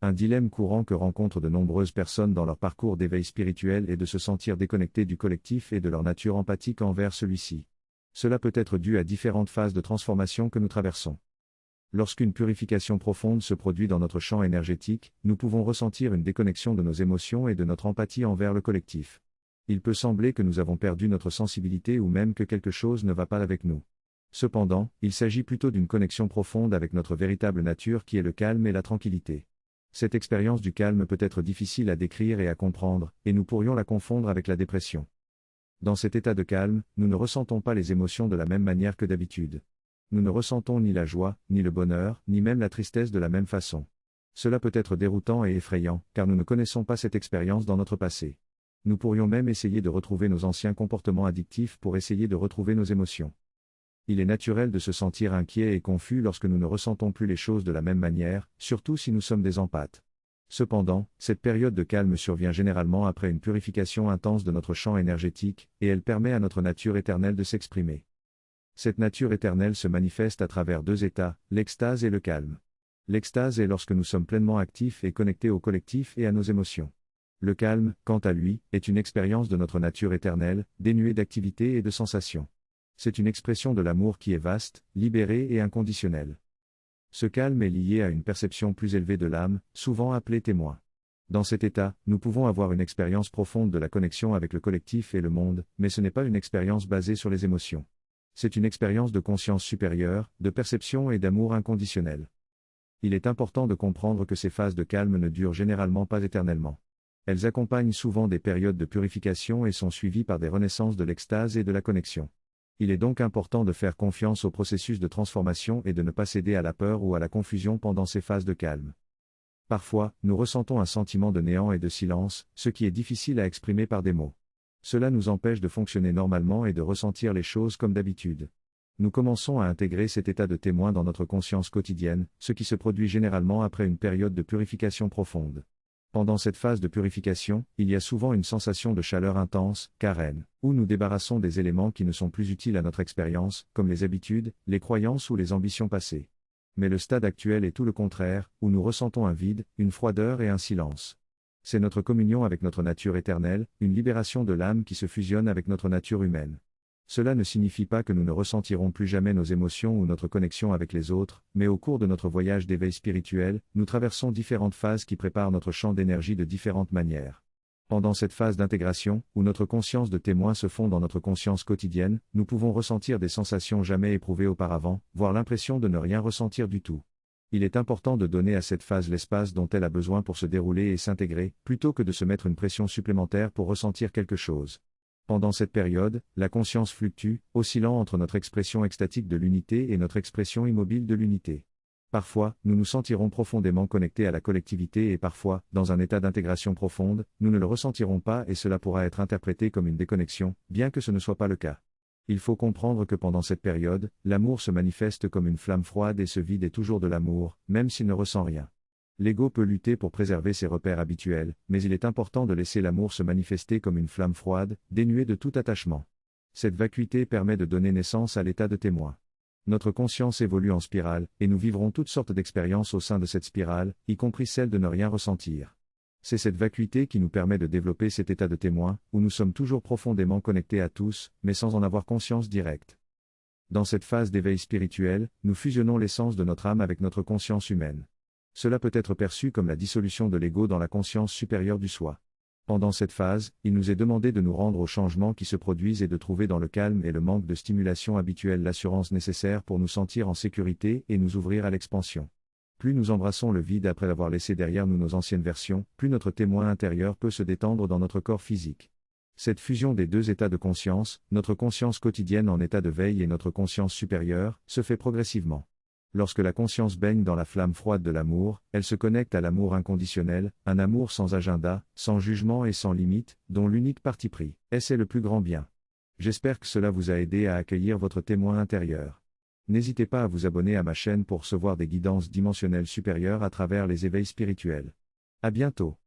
Un dilemme courant que rencontrent de nombreuses personnes dans leur parcours d'éveil spirituel est de se sentir déconnectés du collectif et de leur nature empathique envers celui-ci. Cela peut être dû à différentes phases de transformation que nous traversons. Lorsqu'une purification profonde se produit dans notre champ énergétique, nous pouvons ressentir une déconnexion de nos émotions et de notre empathie envers le collectif. Il peut sembler que nous avons perdu notre sensibilité ou même que quelque chose ne va pas avec nous. Cependant, il s'agit plutôt d'une connexion profonde avec notre véritable nature qui est le calme et la tranquillité. Cette expérience du calme peut être difficile à décrire et à comprendre, et nous pourrions la confondre avec la dépression. Dans cet état de calme, nous ne ressentons pas les émotions de la même manière que d'habitude. Nous ne ressentons ni la joie, ni le bonheur, ni même la tristesse de la même façon. Cela peut être déroutant et effrayant, car nous ne connaissons pas cette expérience dans notre passé. Nous pourrions même essayer de retrouver nos anciens comportements addictifs pour essayer de retrouver nos émotions. Il est naturel de se sentir inquiet et confus lorsque nous ne ressentons plus les choses de la même manière, surtout si nous sommes des empathes. Cependant, cette période de calme survient généralement après une purification intense de notre champ énergétique, et elle permet à notre nature éternelle de s'exprimer. Cette nature éternelle se manifeste à travers deux états, l'extase et le calme. L'extase est lorsque nous sommes pleinement actifs et connectés au collectif et à nos émotions. Le calme, quant à lui, est une expérience de notre nature éternelle, dénuée d'activité et de sensations. C'est une expression de l'amour qui est vaste, libéré et inconditionnel. Ce calme est lié à une perception plus élevée de l'âme, souvent appelée témoin. Dans cet état, nous pouvons avoir une expérience profonde de la connexion avec le collectif et le monde, mais ce n'est pas une expérience basée sur les émotions. C'est une expérience de conscience supérieure, de perception et d'amour inconditionnel. Il est important de comprendre que ces phases de calme ne durent généralement pas éternellement. Elles accompagnent souvent des périodes de purification et sont suivies par des renaissances de l'extase et de la connexion. Il est donc important de faire confiance au processus de transformation et de ne pas céder à la peur ou à la confusion pendant ces phases de calme. Parfois, nous ressentons un sentiment de néant et de silence, ce qui est difficile à exprimer par des mots. Cela nous empêche de fonctionner normalement et de ressentir les choses comme d'habitude. Nous commençons à intégrer cet état de témoin dans notre conscience quotidienne, ce qui se produit généralement après une période de purification profonde. Pendant cette phase de purification, il y a souvent une sensation de chaleur intense, carène, où nous débarrassons des éléments qui ne sont plus utiles à notre expérience, comme les habitudes, les croyances ou les ambitions passées. Mais le stade actuel est tout le contraire, où nous ressentons un vide, une froideur et un silence. C'est notre communion avec notre nature éternelle, une libération de l'âme qui se fusionne avec notre nature humaine. Cela ne signifie pas que nous ne ressentirons plus jamais nos émotions ou notre connexion avec les autres, mais au cours de notre voyage d'éveil spirituel, nous traversons différentes phases qui préparent notre champ d'énergie de différentes manières. Pendant cette phase d'intégration, où notre conscience de témoin se fond dans notre conscience quotidienne, nous pouvons ressentir des sensations jamais éprouvées auparavant, voire l'impression de ne rien ressentir du tout. Il est important de donner à cette phase l'espace dont elle a besoin pour se dérouler et s'intégrer, plutôt que de se mettre une pression supplémentaire pour ressentir quelque chose. Pendant cette période, la conscience fluctue, oscillant entre notre expression extatique de l'unité et notre expression immobile de l'unité. Parfois, nous nous sentirons profondément connectés à la collectivité et parfois, dans un état d'intégration profonde, nous ne le ressentirons pas et cela pourra être interprété comme une déconnexion, bien que ce ne soit pas le cas. Il faut comprendre que pendant cette période, l'amour se manifeste comme une flamme froide et ce vide est toujours de l'amour, même s'il ne ressent rien. L'ego peut lutter pour préserver ses repères habituels, mais il est important de laisser l'amour se manifester comme une flamme froide, dénuée de tout attachement. Cette vacuité permet de donner naissance à l'état de témoin. Notre conscience évolue en spirale, et nous vivrons toutes sortes d'expériences au sein de cette spirale, y compris celle de ne rien ressentir. C'est cette vacuité qui nous permet de développer cet état de témoin, où nous sommes toujours profondément connectés à tous, mais sans en avoir conscience directe. Dans cette phase d'éveil spirituel, nous fusionnons l'essence de notre âme avec notre conscience humaine. Cela peut être perçu comme la dissolution de l'ego dans la conscience supérieure du soi. Pendant cette phase, il nous est demandé de nous rendre aux changements qui se produisent et de trouver dans le calme et le manque de stimulation habituelle l'assurance nécessaire pour nous sentir en sécurité et nous ouvrir à l'expansion. Plus nous embrassons le vide après avoir laissé derrière nous nos anciennes versions, plus notre témoin intérieur peut se détendre dans notre corps physique. Cette fusion des deux états de conscience, notre conscience quotidienne en état de veille et notre conscience supérieure, se fait progressivement. Lorsque la conscience baigne dans la flamme froide de l'amour, elle se connecte à l'amour inconditionnel, un amour sans agenda, sans jugement et sans limite, dont l'unique parti pris est le plus grand bien. J'espère que cela vous a aidé à accueillir votre témoin intérieur. N'hésitez pas à vous abonner à ma chaîne pour recevoir des guidances dimensionnelles supérieures à travers les éveils spirituels. À bientôt.